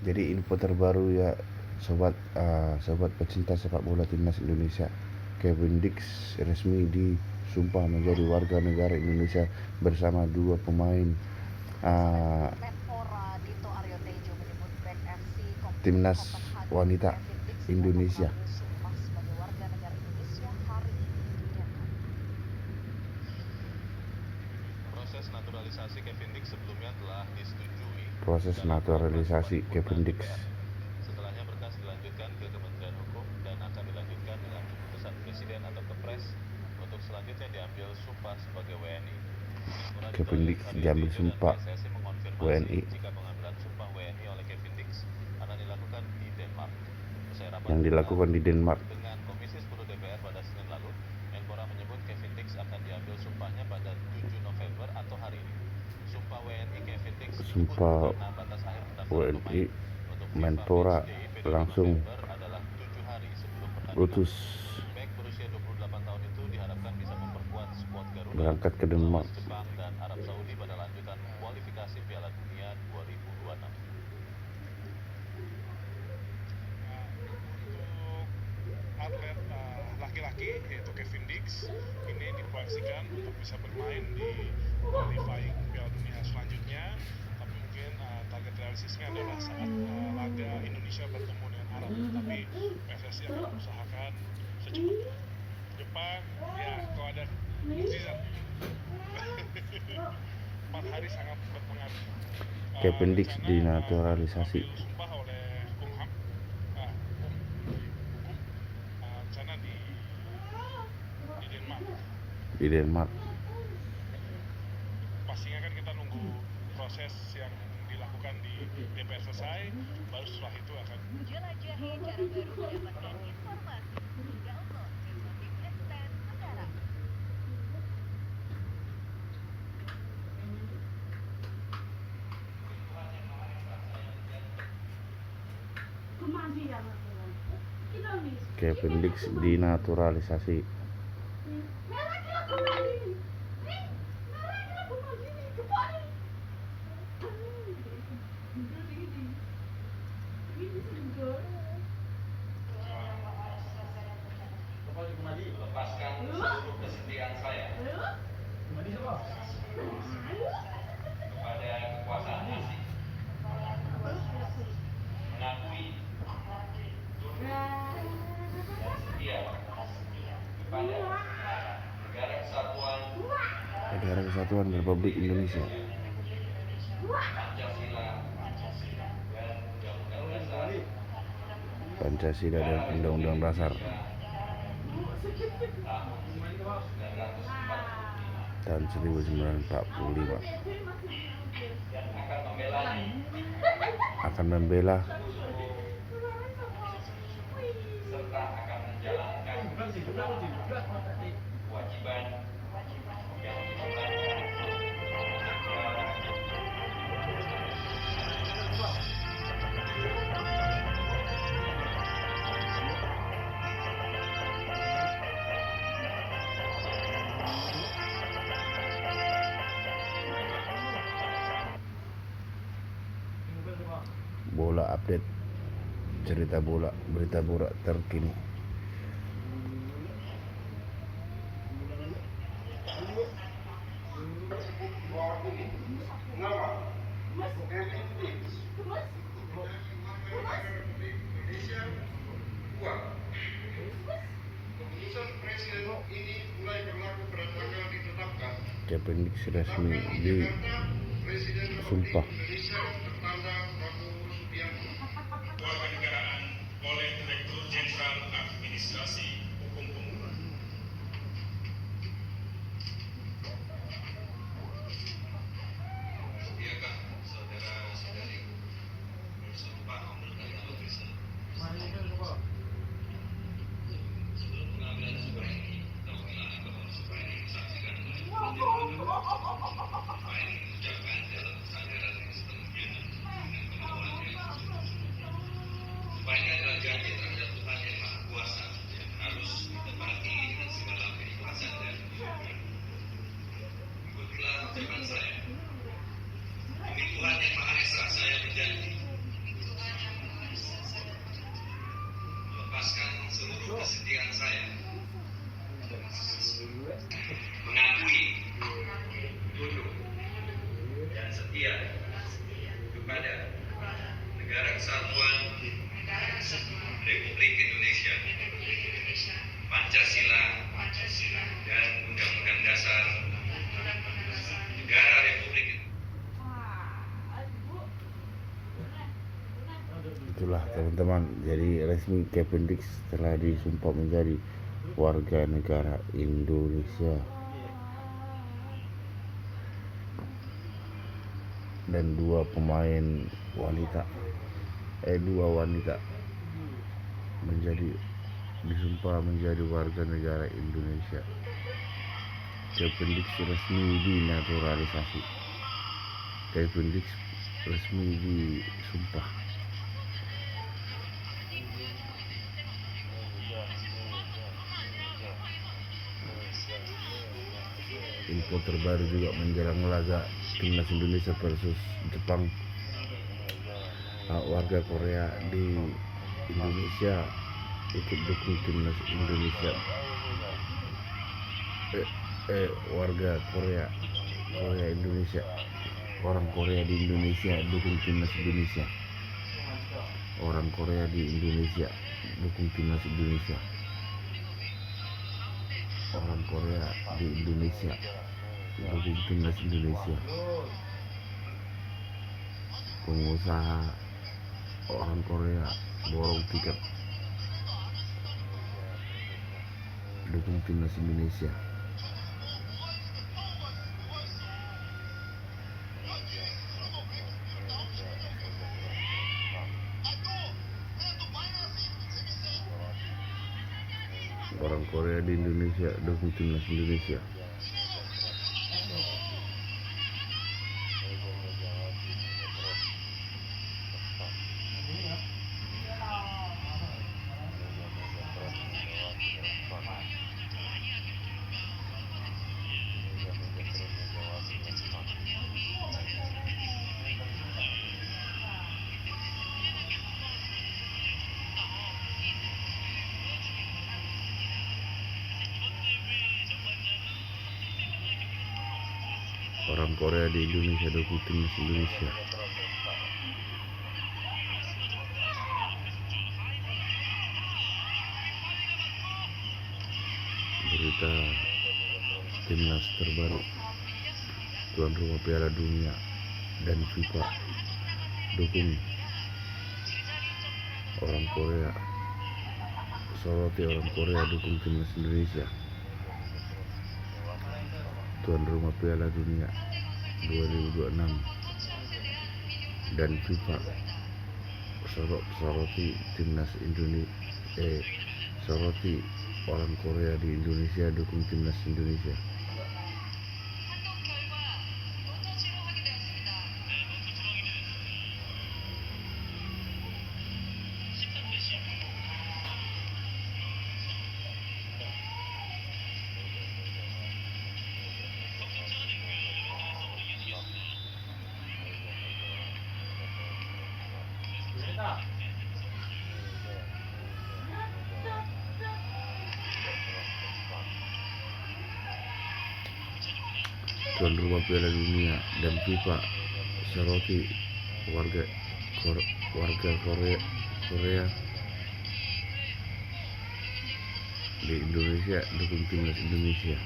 Jadi info terbaru ya sobat pecinta sepak bola timnas Indonesia, Kevin Dix resmi disumpah menjadi warga negara Indonesia bersama dua pemain timnas wanita Indonesia. Proses naturalisasi Kevin Dix setelahnya berkas dilanjutkan ke Kementerian Hukum dan akan dilanjutkan dengan keputusan Presiden atau Kepres untuk selanjutnya diambil sumpah sebagai WNI. Kevin Dix diambil sumpah WNI jika pengambilan sumpah WNI oleh Kevin Dix akan dilakukan di Denmark. Yang dilakukan di Denmark. Dengan Komisi 10 DPR pada Senin lalu, Menpora menyebut Kevin Dix akan diambil sumpahnya pada 7 November atau hari ini. Sumpah WNI Kevin Dix Sumpah WNI Menpora langsung utus berangkat ke Denmark. Jepang dan Arab Saudi pada lanjutan kualifikasi Piala Dunia 2026. Atlet laki-laki yaitu Kevin Dix ini diproyeksikan untuk bisa bermain di qualifying Piala Dunia selanjutnya, tapi mungkin target realistisnya adalah saat laga Indonesia bertemu dengan Arab, tapi PSSI akan berusahakan secepatnya. Jepang ya kalau ada mukjizat 4 hari sangat berpengaruh. Kevin Dix dinaturalisasi. Sumpah oleh Kumham, sana di Denmark. Di Denmark. Pastinya kan kita nunggu proses yang dilakukan di DPR selesai, baru setelah itu akan jelajahi cara baru mendapatkan informasi. Download Facebook Instant sekarang. Kevin Dix dinaturalisasi. Lepaskan seluruh kesetiaan saya kepada kekuasaan asing, mengakui dan setia kepada Negara Kesatuan Republik Indonesia, Pancasila dan Undang-Undang Dasar tahun 1945, akan membela serta akan menjalankan kewajiban yang bola update, cerita bola, berita bola terkini. Keputusan Presiden ini mulai berlaku pada tanggal ditetapkan. Kevin Dix resmi disumpah. kewarganegaraan oleh Direktur Jenderal Administrasi Hukum Pembunuhan. Siapakah saudara-saudariku bersumpah memberikan tulisan? Sebelum pengambilan sumpah ini, kami mengenal bahwa sumpah ini disaksikan oleh Bapak ini diucapkan dalam kesadaran Negara Kesatuan Republik Indonesia, Pancasila, dan Undang-Undang Dasar Negara Republik Indonesia. Itulah teman-teman, jadi resmi Kevin Dix telah disumpah menjadi warga negara Indonesia. Dan dua wanita disumpah menjadi warga negara Indonesia. Kevin Dix resmi dinaturalisasi. Kevin Dix resmi disumpah. Info terbaru juga menjelang laga timnas Indonesia versus Jepang. Warga Korea di Indonesia ikut dukung timnas Indonesia. Warga Korea Indonesia, orang Korea di Indonesia dukung timnas Indonesia. Orang Korea di Indonesia dukung timnas Indonesia. Orang Korea di Indonesia dukung timnas Indonesia. Pengusaha orang Korea borong tiket dukung timnas Indonesia. Orang Korea di Indonesia dukung timnas Indonesia. Orang Korea di Indonesia dukung timnas Indonesia. Berita timnas terbaru, tuan rumah Piala Dunia dan FIFA dukung orang Korea. Soroti orang Korea dukung timnas Indonesia. Tuan rumah Piala Dunia 2026 dan FIFA soroti timnas Indonesia. Soroti orang Korea di Indonesia dukung timnas Indonesia. Tuan rumah Piala Dunia dan FIFA soroti warga Korea di Indonesia dukung timnas Indonesia.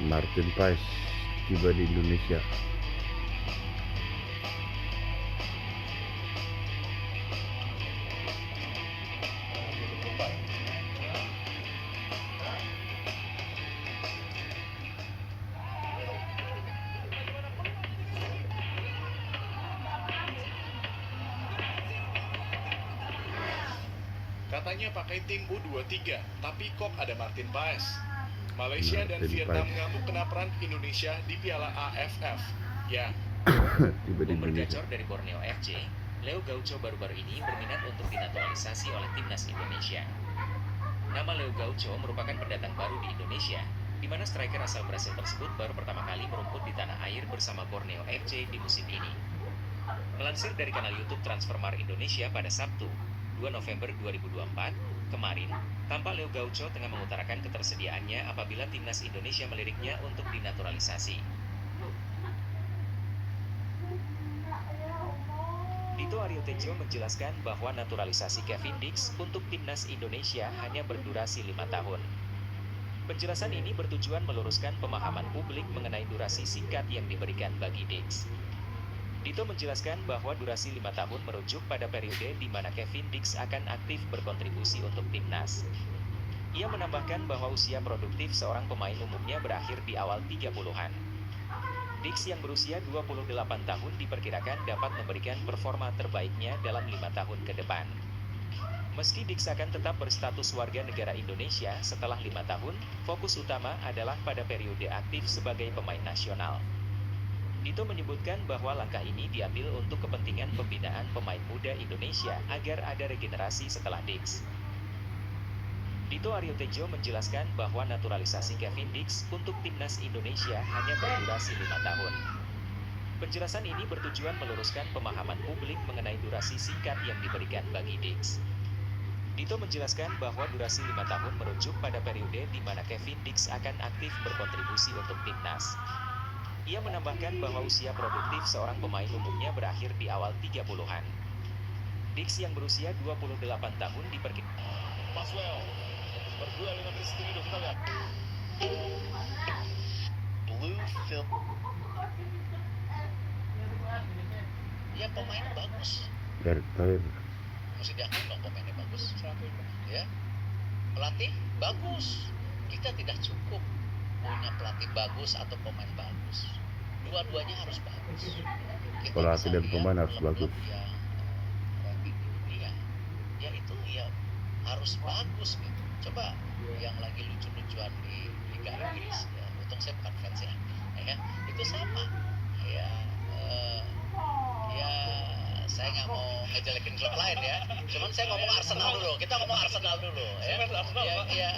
Martin Paes tiba di Indonesia. Katanya pakai tim U23, tapi kok ada Martin Paes. Malaysia dan Martin Vietnam Paes. ngamuk kena peran Indonesia di Piala AFF. Ya, Tiba di Bomber Indonesia. gacor dari Borneo FC, Leo Gaucho baru-baru ini berminat untuk dinaturalisasi oleh timnas Indonesia. Nama Leo Gaucho merupakan pendatang baru di Indonesia, di mana striker asal Brasil tersebut baru pertama kali merumput di tanah air bersama Borneo FC di musim ini. Melansir dari kanal YouTube Transfermarkt Indonesia pada Sabtu, 2 November 2024, kemarin, tampak Leo Gaucho tengah mengutarakan ketersediaannya apabila timnas Indonesia meliriknya untuk dinaturalisasi. Dito Aryo Tejo menjelaskan bahwa naturalisasi Kevin Dix untuk timnas Indonesia hanya berdurasi 5 tahun. Penjelasan ini bertujuan meluruskan pemahaman publik mengenai durasi singkat yang diberikan bagi Dix. Dito menjelaskan bahwa durasi 5 tahun merujuk pada periode di mana Kevin Dix akan aktif berkontribusi untuk timnas. Ia menambahkan bahwa usia produktif seorang pemain umumnya berakhir di awal 30-an. Dix yang berusia 28 tahun diperkirakan dapat memberikan performa terbaiknya dalam 5 tahun ke depan. Meski Dix akan tetap berstatus warga negara Indonesia setelah 5 tahun, fokus utama adalah pada periode aktif sebagai pemain nasional. Dito menyebutkan bahwa langkah ini diambil untuk kepentingan pembinaan pemain muda Indonesia agar ada regenerasi setelah Dix. Dito Aryo Tejo menjelaskan bahwa naturalisasi Kevin Dix untuk timnas Indonesia hanya berdurasi 5 tahun. Penjelasan ini bertujuan meluruskan pemahaman publik mengenai durasi singkat yang diberikan bagi Dix. Dito menjelaskan bahwa durasi 5 tahun merujuk pada periode di mana Kevin Dix akan aktif berkontribusi untuk timnas. Ia menambahkan bahwa usia produktif seorang pemain umumnya berakhir di awal 30-an. Dix yang berusia 28 tahun diperkirakan. Maswell berduel dengan Rizky Ridho, kita lihat. Blue film. Ya pemainnya bagus. Erick Thohir. Mesti diakui dong pemainnya bagus. Ya. Pelatih bagus. Kita tidak cukup punya pelatih bagus atau pemain bagus. Dua-duanya harus bagus. Kita Pelatih bisa dan lihat pemain harus klub-klub bagus. yang ranking di dunia. Ya itu ya harus bagus gitu. Coba yang lagi lucu-lucuan di Liga Inggris ya, untung saya bukan fans ya, itu sama ya, ya saya nggak mau ngejelekin klub lain ya, cuman saya ngomong Arsenal dulu, kita ngomong Arsenal dulu ya,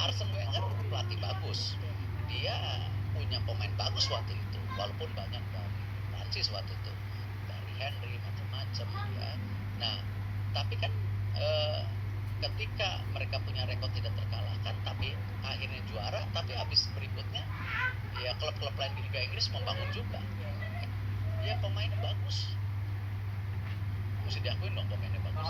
Arsene Wenger pelatih bagus, dia punya pemain bagus waktu itu, walaupun banyak dari Prancis waktu itu, dari Henry macam-macam ya. Nah tapi kan ketika mereka punya rekor tidak terkalahkan tapi akhirnya juara, tapi habis berikutnya ya klub-klub lain di Liga Inggris membangun juga ya, pemainnya bagus, mesti diakuin dong pemainnya bagus.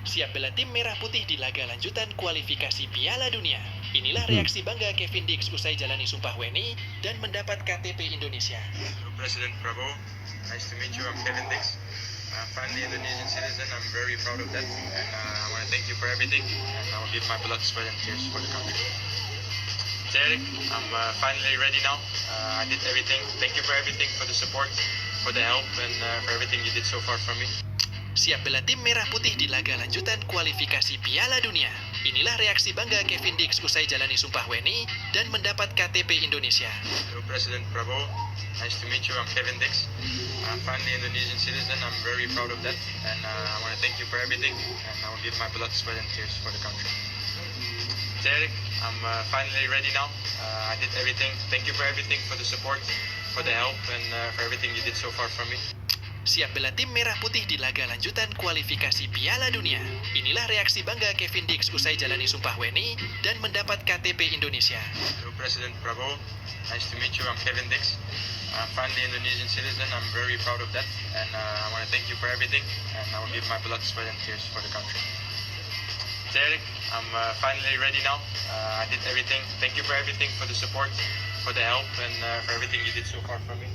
Siap bela tim merah putih di laga lanjutan kualifikasi Piala Dunia. Inilah reaksi bangga Kevin Dix usai jalani Sumpah WNI dan mendapat KTP Indonesia. Hello, President Prabowo. Nice to meet you. I'm Kevin Dix. Finally Indonesian citizen. I'm very proud of that. And I want to thank you for everything. And I will give my blood, sweat, and tears for the country. Derek, I'm finally ready now. I did everything. Thank you for everything, for the support, for the help, and for everything you did so far for me. Siap bela tim merah putih di laga lanjutan kualifikasi Piala Dunia. Inilah reaksi bangga Kevin Dix usai jalani Sumpah WNI dan mendapat KTP Indonesia. Hello, President Prabowo. Nice to meet you. I'm Kevin Dix. Finally Indonesian citizen. I'm very proud of that. And I want to thank you for everything. And I will give my blood, sweat, and tears for the country. Derek, I'm finally ready now. I did everything. Thank you for everything, for the support, for the help, and for everything you did so far for me. Siap bela tim merah putih di laga lanjutan kualifikasi Piala Dunia. Inilah reaksi bangga Kevin Dix usai jalani Sumpah WNI dan mendapat KTP Indonesia. Hello, President Prabowo. Nice to meet you. I'm Kevin Dix. I'm finally Indonesian citizen. I'm very proud of that, and I want to thank you for everything. And I will give my blood, sweat, and tears for the country. Derek, I'm finally ready now. I did everything. Thank you for everything, for the support, for the help, and for everything you did so far for me.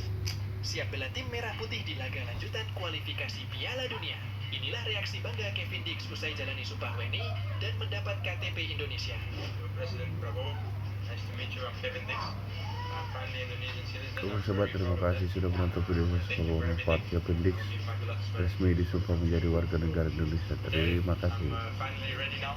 Siap bela tim merah putih di laga lanjutan kualifikasi Piala Dunia. Inilah reaksi bangga Kevin Dix usai jalani Sumpah WNI dan mendapat KTP Indonesia. President Prabowo, nice to meet you. I'm Kevin Dix. I'm finally Indonesian citizen. Oke sobat, terima kasih sudah menonton video saya. Membuat Kevin Dix resmi disumpah menjadi warga negara Indonesia. Terima kasih. I'm finally ready now.